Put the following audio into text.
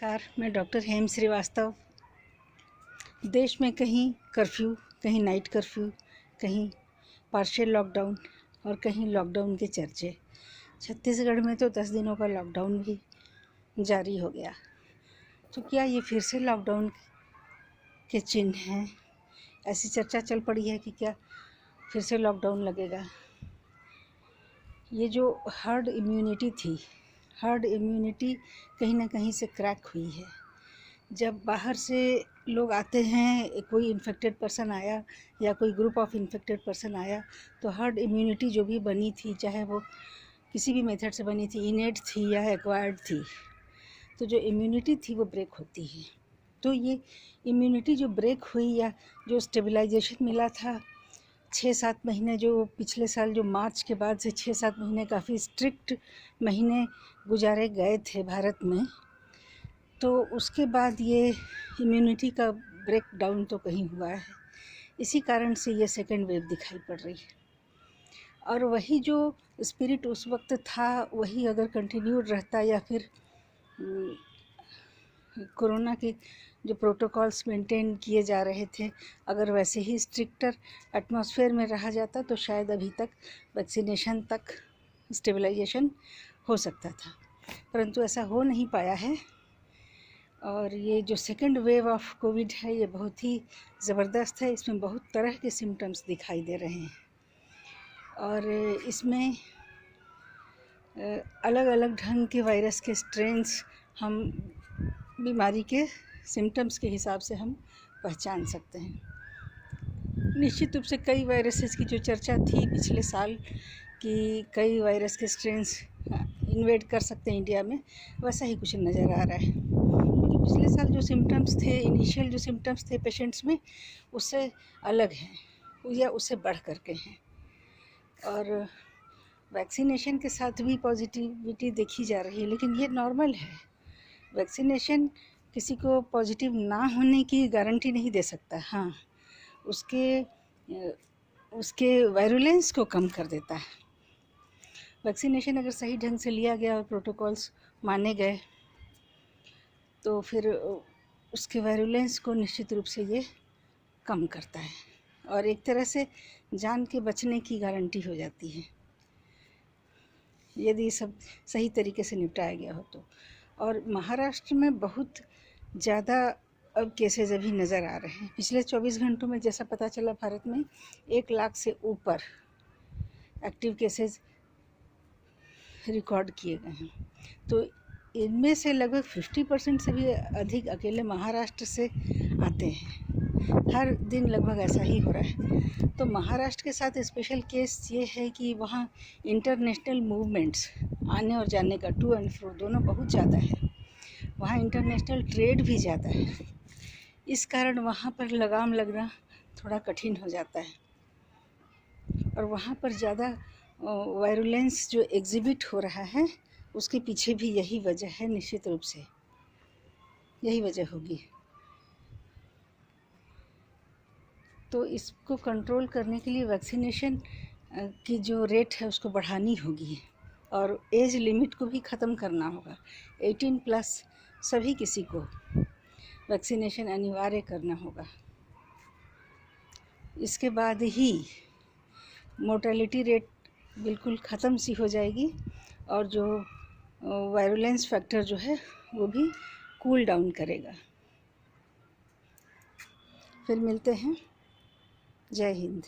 नमस्कार, मैं डॉक्टर हेम श्रीवास्तव। देश में कहीं कर्फ्यू, कहीं नाइट कर्फ्यू, कहीं पार्शियल लॉकडाउन और कहीं लॉकडाउन के चर्चे। छत्तीसगढ़ में तो 10 दिनों का लॉकडाउन भी जारी हो गया। तो क्या ये फिर से लॉकडाउन के चिन्ह हैं? ऐसी चर्चा चल पड़ी है कि क्या फिर से लॉकडाउन लगेगा। ये जो हर्ड इम्यूनिटी थी, हर्ड इम्यूनिटी कहीं ना कहीं से क्रैक हुई है। जब बाहर से लोग आते हैं, कोई इन्फेक्टेड पर्सन आया या कोई ग्रुप ऑफ इन्फेक्टेड पर्सन आया, तो हर्ड इम्यूनिटी जो भी बनी थी, चाहे वो किसी भी मेथड से बनी थी, इनेट थी या एक्वायर्ड थी, तो जो इम्यूनिटी थी वो ब्रेक होती है। तो ये इम्यूनिटी जो ब्रेक हुई या जो स्टेबलाइजेशन मिला था 6-7 महीने, जो पिछले साल जो मार्च के बाद से 6-7 महीने काफ़ी स्ट्रिक्ट महीने गुजारे गए थे भारत में, तो उसके बाद ये इम्यूनिटी का ब्रेक डाउन तो कहीं हुआ है। इसी कारण से ये सेकेंड वेव दिखाई पड़ रही है। और वही जो स्पिरिट उस वक्त था, वही अगर कंटिन्यूड रहता या फिर कोरोना के जो प्रोटोकॉल्स मेंटेन किए जा रहे थे, अगर वैसे ही स्ट्रिक्टर एटमॉस्फेयर में रहा जाता, तो शायद अभी तक वैक्सीनेशन तक स्टेबलाइजेशन हो सकता था। परंतु ऐसा हो नहीं पाया है। और ये जो सेकेंड वेव ऑफ कोविड है, ये बहुत ही ज़बरदस्त है। इसमें बहुत तरह के सिम्टम्स दिखाई दे रहे हैं और इसमें अलग अलग ढंग के वायरस के स्ट्रेन्स हम बीमारी के सिम्टम्स के हिसाब से हम पहचान सकते हैं। निश्चित रूप से कई वायरसेस की जो चर्चा थी पिछले साल कि कई वायरस के स्ट्रेन्स इन्वेड कर सकते हैं इंडिया में, वैसा ही कुछ नज़र आ रहा है। क्योंकि पिछले साल जो सिम्टम्स थे, इनिशियल जो सिम्टम्स थे पेशेंट्स में, उससे अलग हैं या उससे बढ़ करके हैं। और वैक्सीनेशन के साथ भी पॉजिटिविटी देखी जा रही है, लेकिन ये नॉर्मल है। वैक्सीनेशन किसी को पॉजिटिव ना होने की गारंटी नहीं दे सकता। हाँ, उसके वायरुलेंस को कम कर देता है। वैक्सीनेशन अगर सही ढंग से लिया गया और प्रोटोकॉल्स माने गए, तो फिर उसके वायरुलेंस को निश्चित रूप से ये कम करता है और एक तरह से जान के बचने की गारंटी हो जाती है, यदि सब सही तरीके से निपटाया गया हो तो। और महाराष्ट्र में बहुत ज़्यादा अब केसेस अभी नज़र आ रहे हैं। पिछले 24 घंटों में जैसा पता चला, भारत में 1 लाख से ऊपर एक्टिव केसेस रिकॉर्ड किए गए हैं। तो इनमें से लगभग 50% से भी अधिक अकेले महाराष्ट्र से आते हैं। हर दिन लगभग ऐसा ही हो रहा है। तो महाराष्ट्र के साथ स्पेशल केस ये है कि वहाँ इंटरनेशनल मूवमेंट्स, आने और जाने का, टू एंड फ्रो दोनों बहुत ज़्यादा है। वहाँ इंटरनेशनल ट्रेड भी ज़्यादा है। इस कारण वहाँ पर लगाम लगना थोड़ा कठिन हो जाता है और वहाँ पर ज़्यादा वायरुलेंस जो एग्जिबिट हो रहा है, उसके पीछे भी यही वजह है। निश्चित रूप से यही वजह होगी। तो इसको कंट्रोल करने के लिए वैक्सीनेशन की जो रेट है उसको बढ़ानी होगी और एज लिमिट को भी ख़त्म करना होगा। 18+ सभी किसी को वैक्सीनेशन अनिवार्य करना होगा। इसके बाद ही मोर्टेलिटी रेट बिल्कुल ख़त्म सी हो जाएगी और जो वायरुलेंस फैक्टर जो है वो भी कूल डाउन करेगा। फिर मिलते हैं। जय हिंद।